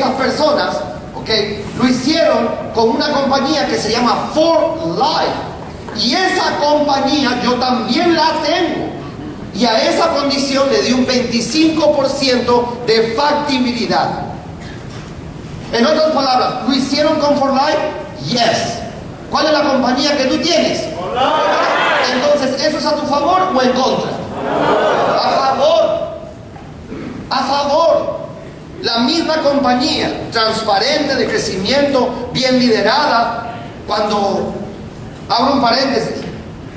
estas personas, ¿ok?, lo hicieron con una compañía que se llama For Life. Y esa compañía yo también la tengo. Y a esa condición le di un 25% de factibilidad. En otras palabras, ¿lo hicieron con For Life? Yes. ¿Cuál es la compañía que tú tienes? Entonces, ¿eso es a tu favor o en contra? A favor. A favor. La misma compañía, transparente, de crecimiento, bien liderada. Cuando, abro un paréntesis,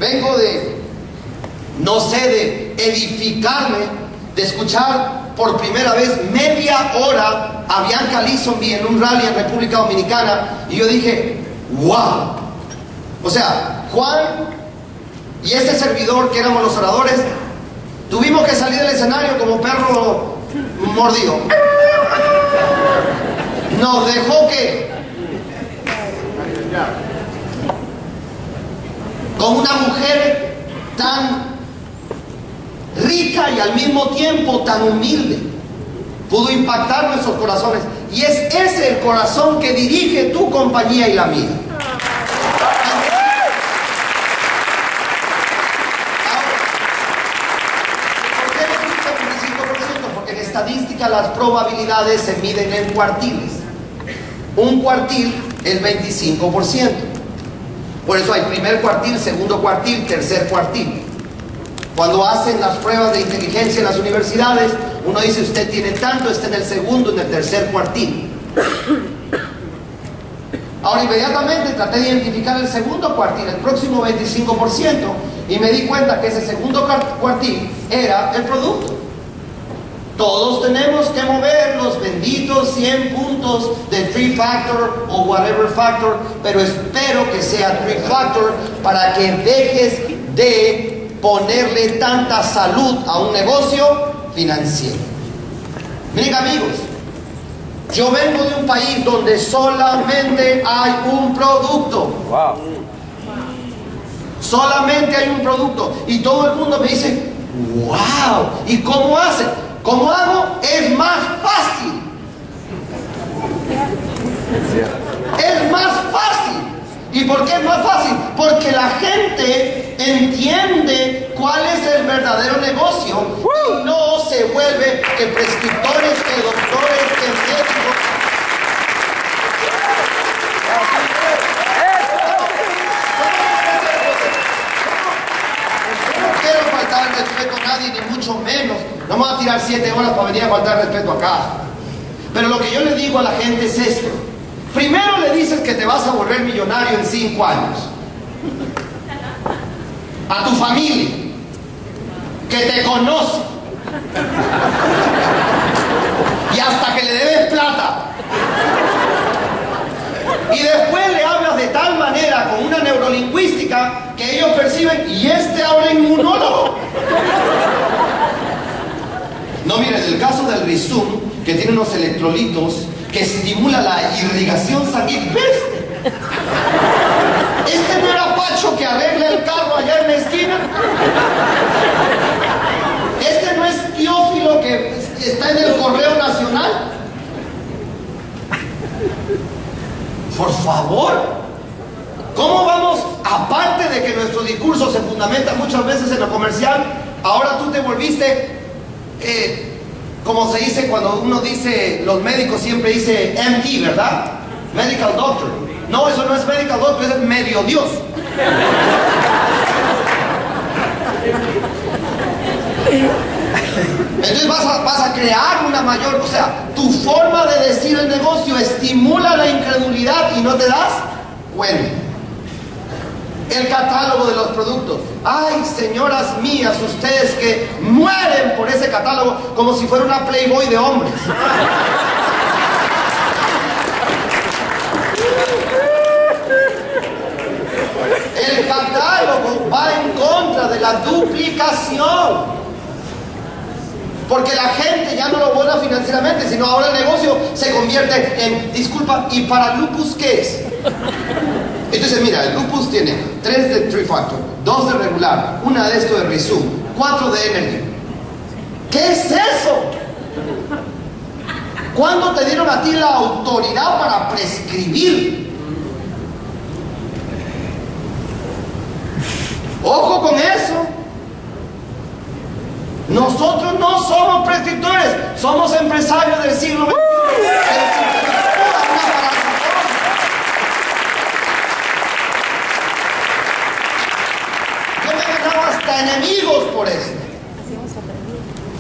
vengo de, no sé, de edificarme, de escuchar por primera vez media hora a Bianca Lisonby en un rally en República Dominicana, y yo dije, wow. O sea, Juan y ese servidor, que éramos los oradores, tuvimos que salir del escenario como perro mordido. Nos dejó que con una mujer tan rica y al mismo tiempo tan humilde, pudo impactar nuestros corazones. Y es ese el corazón que dirige tu compañía y la mía. ¿Por qué no es un 25%? Porque en estadística las probabilidades se miden en cuartiles. Un cuartil es 25%. Por eso hay primer cuartil, segundo cuartil, tercer cuartil. Cuando hacen las pruebas de inteligencia en las universidades, uno dice, usted tiene tanto, está en el segundo, en el tercer cuartil. Ahora, inmediatamente traté de identificar el segundo cuartil, el próximo 25%, y me di cuenta que ese segundo cuartil era el producto. Todos tenemos que mover los benditos 100 puntos de 3 factor o whatever factor, pero espero que sea 3 factor para que dejes de ponerle tanta salud a un negocio financiero. Miren, amigos, yo vengo de un país donde solamente hay un producto. Wow. Solamente hay un producto. Y todo el mundo me dice, wow, ¿y cómo hace? ¿Cómo hago? Es más fácil. Es más fácil. ¿Y por qué es más fácil? Porque la gente entiende cuál es el verdadero negocio y no se vuelve que prescriptores, que doctores, que médicos. No quiero faltar el respeto a nadie, ni mucho menos. No me voy a tirar 7 horas para venir a faltar respeto acá. Pero lo que yo le digo a la gente es esto. Primero le dices que te vas a volver millonario en 5 años. A tu familia, que te conoce. Y hasta que le debes plata. Y después le hablas de tal manera, con una neurolingüística, que ellos perciben, y este habla inmunólogo. No, miren, el caso del Rizum, que tiene unos electrolitos que estimula la irrigación sanguínea. ¿Ves? Este no era Pacho que arregla el carro allá en la esquina. Este no es Teófilo que está en el Correo Nacional. Por favor, ¿cómo vamos, aparte de que nuestro discurso se fundamenta muchas veces en lo comercial, ahora tú te volviste, como se dice cuando uno dice, los médicos siempre dice MD, ¿verdad? Medical Doctor. No, eso no es Medical Doctor, es medio Dios. Entonces vas a crear una mayor, o sea, tu forma de decir el negocio estimula la incredulidad y no te das cuenta. El catálogo de los productos. Ay, señoras mías, ustedes que mueren por ese catálogo como si fuera una Playboy de hombres. El catálogo va en contra de la duplicación. Porque la gente ya no lo buena financieramente, sino ahora el negocio se convierte en, disculpa, ¿y para lupus qué es? Entonces mira, el lupus tiene 3 de 3 factor, 2 de regular, 1 de esto de Rizum, 4 de energy. ¿Qué es eso? ¿Cuándo te dieron a ti la autoridad para prescribir? Ojo con eso. Nosotros no somos prescriptores, somos empresarios del siglo XXI. Yo me he ganado hasta enemigos por esto.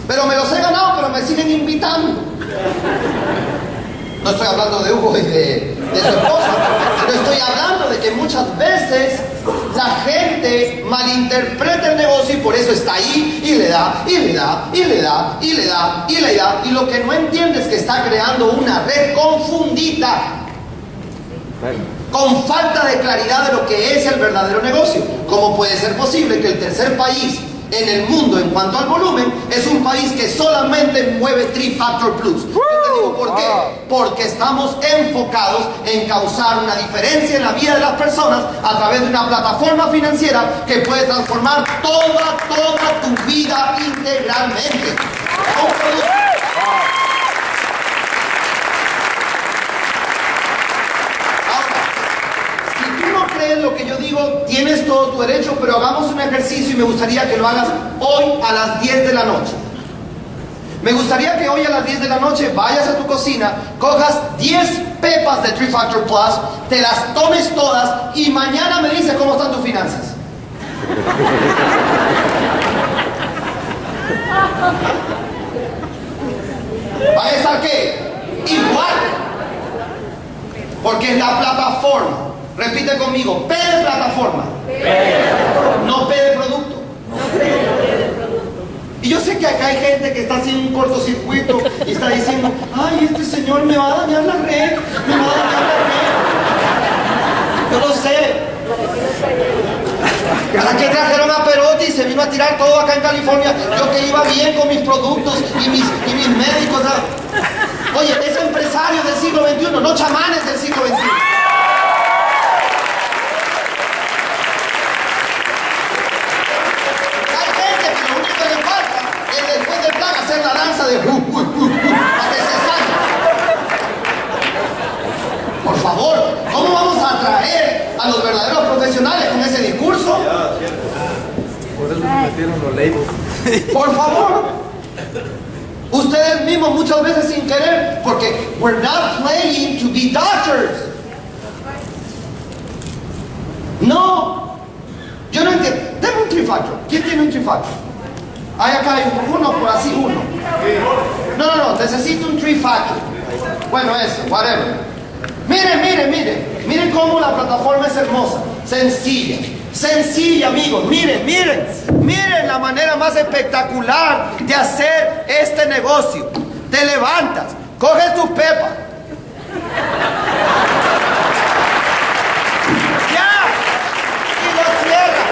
Pero me los he ganado, pero me siguen invitando. No estoy hablando de Hugo y de su esposa, pero estoy hablando de que muchas veces la gente malinterpreta el negocio y por eso está ahí y le da, y le da, y le da, y le da, y le da. Y lo que no entiende es que está creando una red confundida, con falta de claridad de lo que es el verdadero negocio. ¿Cómo puede ser posible que el tercer país en el mundo en cuanto al volumen es un país que solamente mueve 3 Factor Plus? Yo te digo por qué. Porque estamos enfocados en causar una diferencia en la vida de las personas a través de una plataforma financiera que puede transformar toda tu vida integralmente. Lo que yo digo, tienes todo tu derecho, pero hagamos un ejercicio y me gustaría que lo hagas hoy a las 10 de la noche. Me gustaría que hoy a las 10 de la noche vayas a tu cocina, cojas 10 pepas de 3 Factor Plus, te las tomes todas y mañana me dices cómo están tus finanzas. ¿Va a estar qué? Igual. Porque es la plataforma. Repite conmigo, P de plataforma, no P de producto. Y yo sé que acá hay gente que está haciendo un cortocircuito y está diciendo, ay, este señor me va a dañar la red, me va a dañar la red. Yo lo sé. ¿Para qué trajeron a Perotti y se vino a tirar todo acá en California? Yo que iba bien con mis productos y mis médicos. ¿No? Oye, es empresario del siglo XXI, no chamanes del siglo XXI. Después del plan hacer la danza de para que se salga. Por favor, ¿cómo vamos a atraer a los verdaderos profesionales con ese discurso? Por eso metieron los labels. Por favor. Ustedes mismos muchas veces sin querer, porque we're not playing to be doctors. No. Yo no entiendo. Deme un 3 Factor. ¿Quién tiene un 3 Factor? Hay acá hay uno, por así uno. No, necesito un 3 Factor. Bueno, eso, whatever. Miren cómo la plataforma es hermosa. Sencilla, amigos. Miren la manera más espectacular de hacer este negocio. Te levantas, coges tus pepas. Ya, y lo cierras.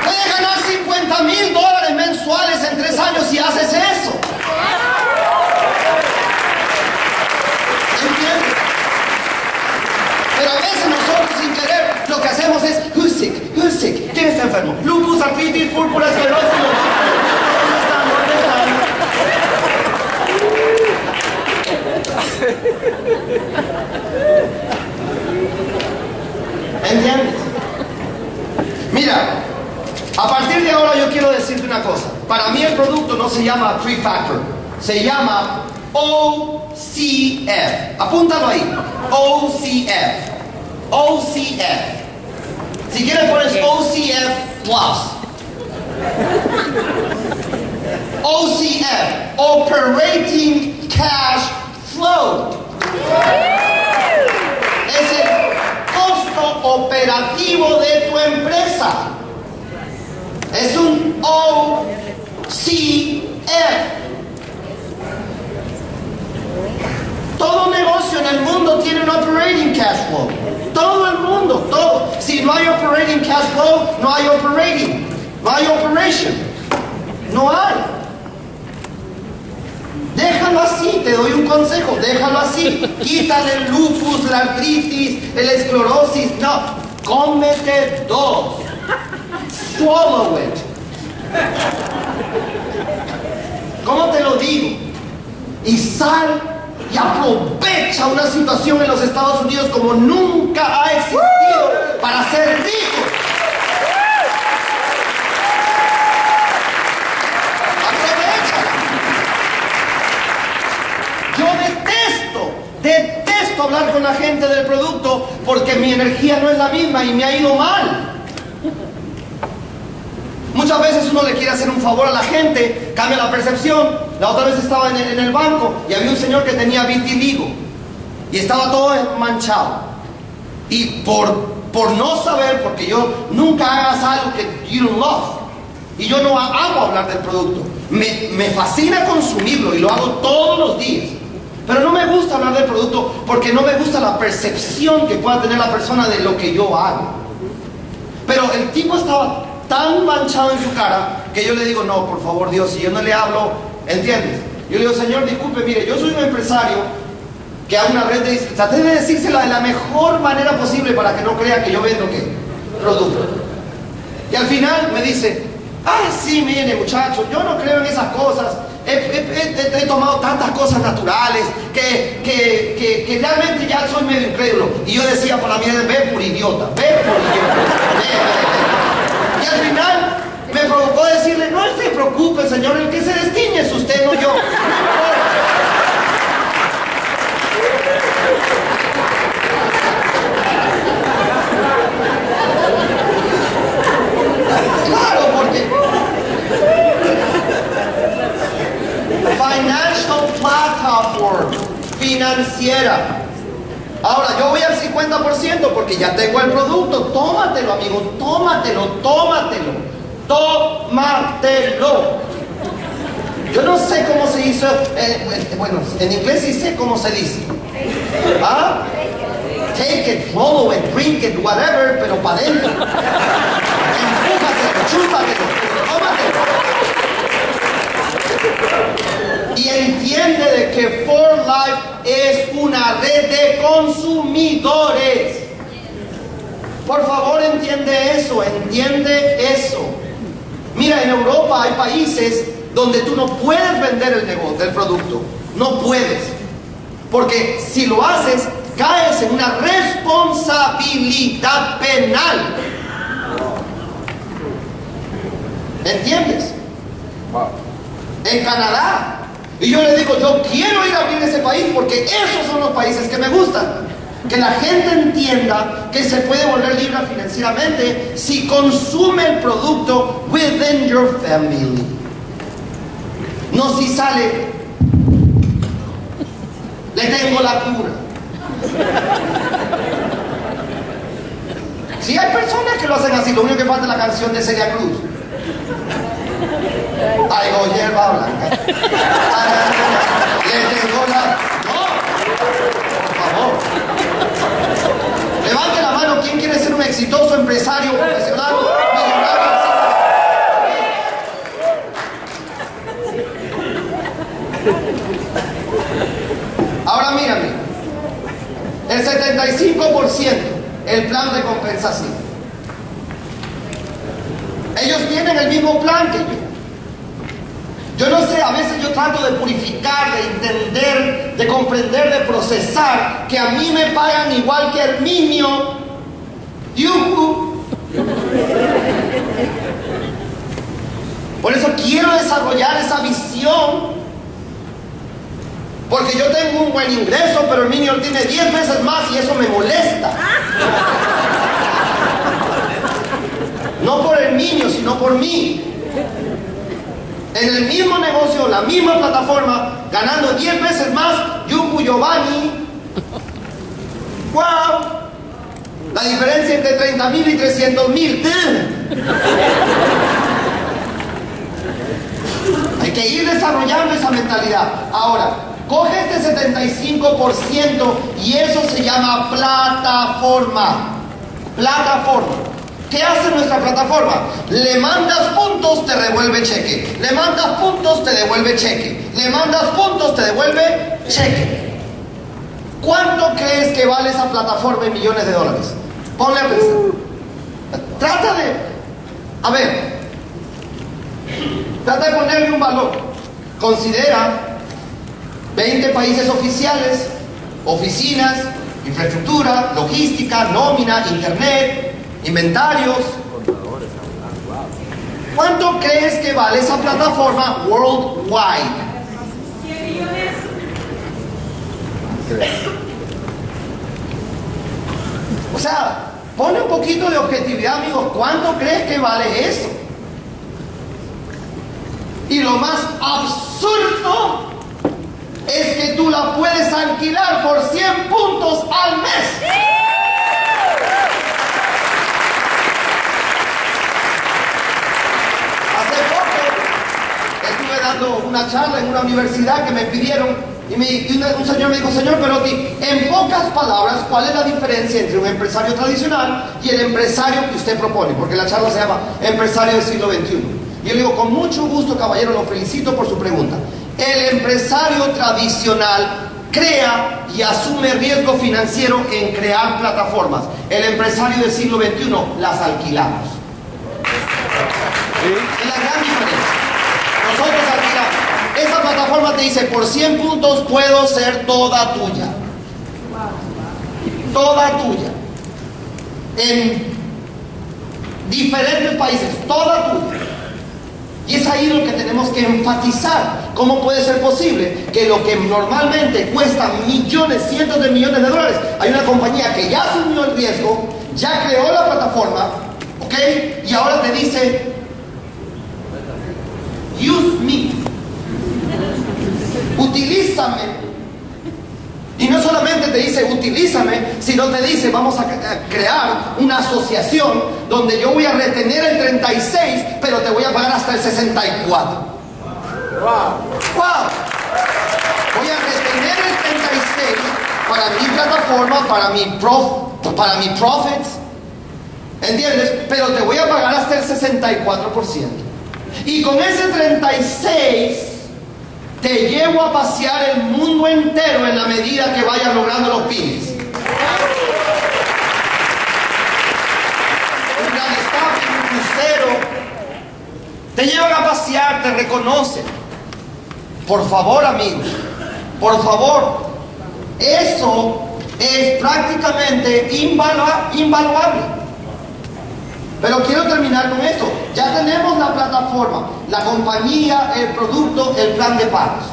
Puedes ganar $50,000 mensuales en 3 años si haces eso. ¿Entiendes? Pero a veces nosotros sin querer lo que hacemos es who's sick? ¿Quién está enfermo? Lupus, artritis, púrpura, esclerosis. ¿Entiendes? Mira, a partir de ahora yo quiero decirte una cosa. Para mí el producto no se llama 3 Factor, se llama OCF. Apúntalo ahí. OCF. Si quieres pones OCF Plus. OCF, Operating Cash Flow. Es el costo operativo de tu empresa. Es un OCF. Todo negocio en el mundo tiene un operating cash flow. Todo el mundo, todo. Si no hay operating cash flow, no hay operating. No hay operation. No hay. Déjalo así, te doy un consejo, déjalo así. Quítale el lupus, la artritis, la esclerosis. No, cómete 2. Swallow it. ¿Cómo te lo digo? Y sal y aprovecha una situación en los Estados Unidos como nunca ha existido para ser rico. Detesto hablar con la gente del producto porque mi energía no es la misma y me ha ido mal. Muchas veces uno le quiere hacer un favor a la gente, cambia la percepción. La otra vez estaba en el banco y había un señor que tenía vitiligo y estaba todo manchado. Y por no saber, porque yo nunca hagas algo que you don't love, y yo no hago hablar del producto, me fascina consumirlo y lo hago todos los días. Pero no me gusta hablar del producto porque no me gusta la percepción que pueda tener la persona de lo que yo hago. Pero el tipo estaba tan manchado en su cara que yo le digo, no, por favor, Dios, si yo no le hablo, ¿entiendes? Yo le digo, Señor, disculpe, mire, yo soy un empresario que hago una red de... Traté de decírsela de la mejor manera posible para que no crea que yo vendo, ¿qué? Producto. Y al final me dice, sí, mire, muchacho, yo no creo en esas cosas. He tomado tantas cosas naturales que realmente ya soy medio incrédulo. Y yo decía para mí, ve por idiota, ve por idiota. Ve. Y al final me provocó decirle, no se preocupe, Señor, el que se destiñe es usted, no yo. Claro, porque financial platform, financiera. Ahora, yo voy al 50% porque ya tengo el producto. Tómatelo, amigo, tómatelo, tómatelo, tómatelo. Yo no sé cómo se hizo, bueno, en inglés sí sé cómo se dice. ¿Ah? Take it, swallow it, drink it, whatever, pero para adentro. Empújatelo, chúpatelo, tómatelo. Y entiende de que For Life es una red de consumidores. Por favor, entiende eso, entiende eso. Mira, en Europa hay países donde tú no puedes vender el negocio, el producto. No puedes. Porque si lo haces, caes en una responsabilidad penal. ¿Entiendes? En Canadá. Y yo le digo, yo quiero ir a abrir ese país porque esos son los países que me gustan. Que la gente entienda que se puede volver libre financieramente si consume el producto within your family. No si sale, le tengo la cura. Si hay personas que lo hacen así, lo único que falta es la canción de Celia Cruz. Traigo hierba blanca. Le tengo la... No, por favor. Levante la mano, ¿quién quiere ser un exitoso empresario profesional? Millonario. Ahora mírame, el 75%, el plan de compensación. Ellos tienen el mismo plan que yo. Yo no sé, a veces yo trato de purificar, de entender, de comprender, de procesar, que a mí me pagan igual que Herminio. ¡Yuhu! Por eso quiero desarrollar esa visión. Porque yo tengo un buen ingreso, pero Herminio tiene 10 veces más y eso me molesta. No por Herminio, sino por mí. En el mismo negocio, la misma plataforma, ganando 10 veces más, Yuku Giovanni. ¡Wow! La diferencia entre 30,000 y 300,000. Hay que ir desarrollando esa mentalidad. Ahora, coge este 75% y eso se llama plataforma. Plataforma. ¿Qué hace nuestra plataforma? Le mandas puntos, te devuelve cheque. Le mandas puntos, te devuelve cheque. Le mandas puntos, te devuelve cheque. ¿Cuánto crees que vale esa plataforma en millones de dólares? Ponle a pensar. Trata de... A ver, trata de ponerle un valor. Considera 20 países oficiales, oficinas, infraestructura, logística, nómina, internet, inventarios. ¿Cuánto crees que vale esa plataforma worldwide? 100 millones. O sea, pone un poquito de objetividad, amigos. ¿Cuánto crees que vale eso? Y lo más absurdo es que tú la puedes alquilar por 100 puntos al mes. Hace poco estuve dando una charla en una universidad que me pidieron y un señor me dijo: señor Perotti, en pocas palabras, ¿cuál es la diferencia entre un empresario tradicional y el empresario que usted propone? Porque la charla se llama Empresario del siglo XXI. Y yo le digo: con mucho gusto, caballero, lo felicito por su pregunta. El empresario tradicional crea y asume riesgo financiero en crear plataformas. El empresario del siglo XXI las alquilamos. Es la gran diferencia. Nosotros alquilamos. Esa plataforma te dice: por 100 puntos puedo ser toda tuya. Toda tuya. En diferentes países, toda tuya. Y es ahí lo que tenemos que enfatizar. ¿Cómo puede ser posible que lo que normalmente cuesta millones, cientos de millones de dólares, hay una compañía que ya asumió el riesgo, ya creó la plataforma, ¿ok? Y ahora te dice: use me, utilízame. Y no solamente te dice utilízame, sino te dice: vamos a crear una asociación donde yo voy a retener el 36, pero te voy a pagar hasta el 64. ¡Wow! ¡Wow! Voy a retener el 36 para mi plataforma, para mi profits, ¿entiendes? Pero te voy a pagar hasta el 64%. Y con ese 36 te llevo a pasear el mundo entero en la medida que vayas logrando los pines. Un gran staff, un crucero, te llevan a pasear, te reconocen. Por favor, amigos, por favor, eso es prácticamente invaluable. Pero quiero terminar con esto. Ya tenemos la plataforma, la compañía, el producto, el plan de pagos.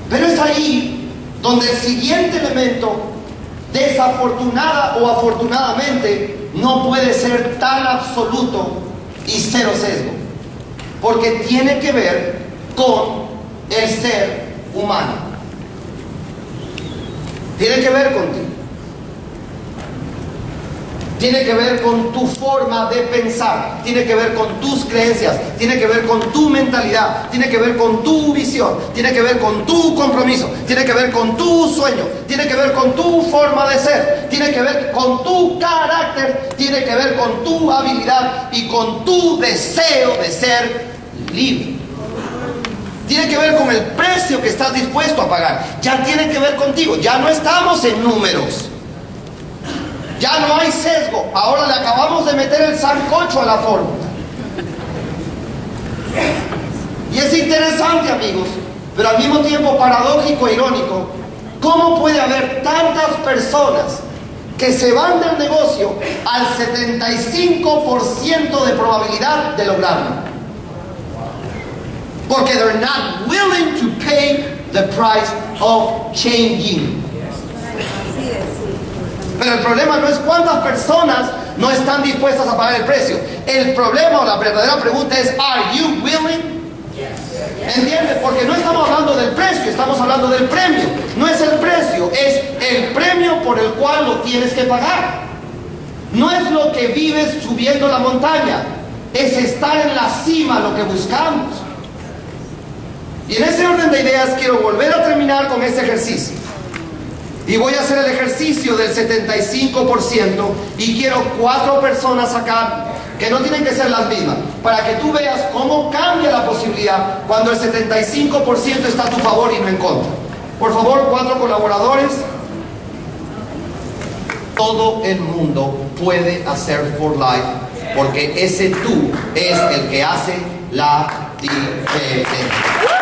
Pero es ahí donde el siguiente elemento, desafortunada o afortunadamente, no puede ser tan absoluto y cero sesgo. Porque tiene que ver con el ser humano. Tiene que ver contigo. Tiene que ver con tu forma de pensar, tiene que ver con tus creencias, tiene que ver con tu mentalidad, tiene que ver con tu visión, tiene que ver con tu compromiso, tiene que ver con tu sueño, tiene que ver con tu forma de ser, tiene que ver con tu carácter, tiene que ver con tu habilidad y con tu deseo de ser libre. Tiene que ver con el precio que estás dispuesto a pagar. Ya tiene que ver contigo, ya no estamos en números. Ya no hay sesgo. Ahora le acabamos de meter el sancocho a la fórmula. Y es interesante, amigos, pero al mismo tiempo paradójico e irónico, ¿cómo puede haber tantas personas que se van del negocio al 75% de probabilidad de lograrlo? Porque they're not willing to pay the price of changing. Pero el problema no es cuántas personas no están dispuestas a pagar el precio. El problema o la verdadera pregunta es: ¿are you willing? ¿Entiendes? Porque no estamos hablando del precio, estamos hablando del premio. No es el precio, es el premio por el cual lo tienes que pagar. No es lo que vives subiendo la montaña, es estar en la cima lo que buscamos. Y en ese orden de ideas quiero volver a terminar con este ejercicio. Y voy a hacer el ejercicio del 75% y quiero 4 personas acá que no tienen que ser las mismas, para que tú veas cómo cambia la posibilidad cuando el 75% está a tu favor y no en contra. Por favor, 4 colaboradores. Todo el mundo puede hacer For Life porque ese tú es el que hace la diferencia.